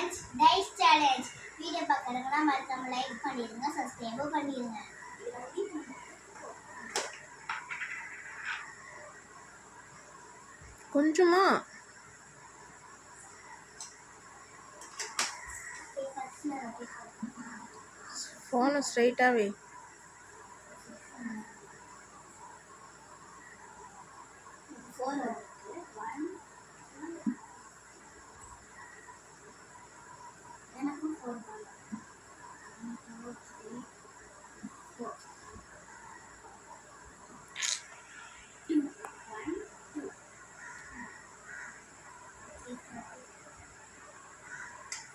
Challenge dice challenge. Video பார்க்கறவங்க மறக்காம like பண்ணிடுங்க, சப்ஸ்கிரைப் பண்ணிடுங்க. கொஞ்சமா ஃபோனை ஸ்ட்ரைட்டாகவே எனக்கும் 4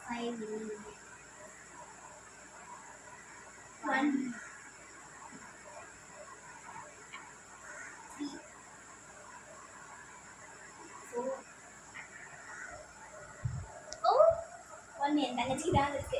5 1 3 4 1 என் தங்கச்சி தான் இருக்கு.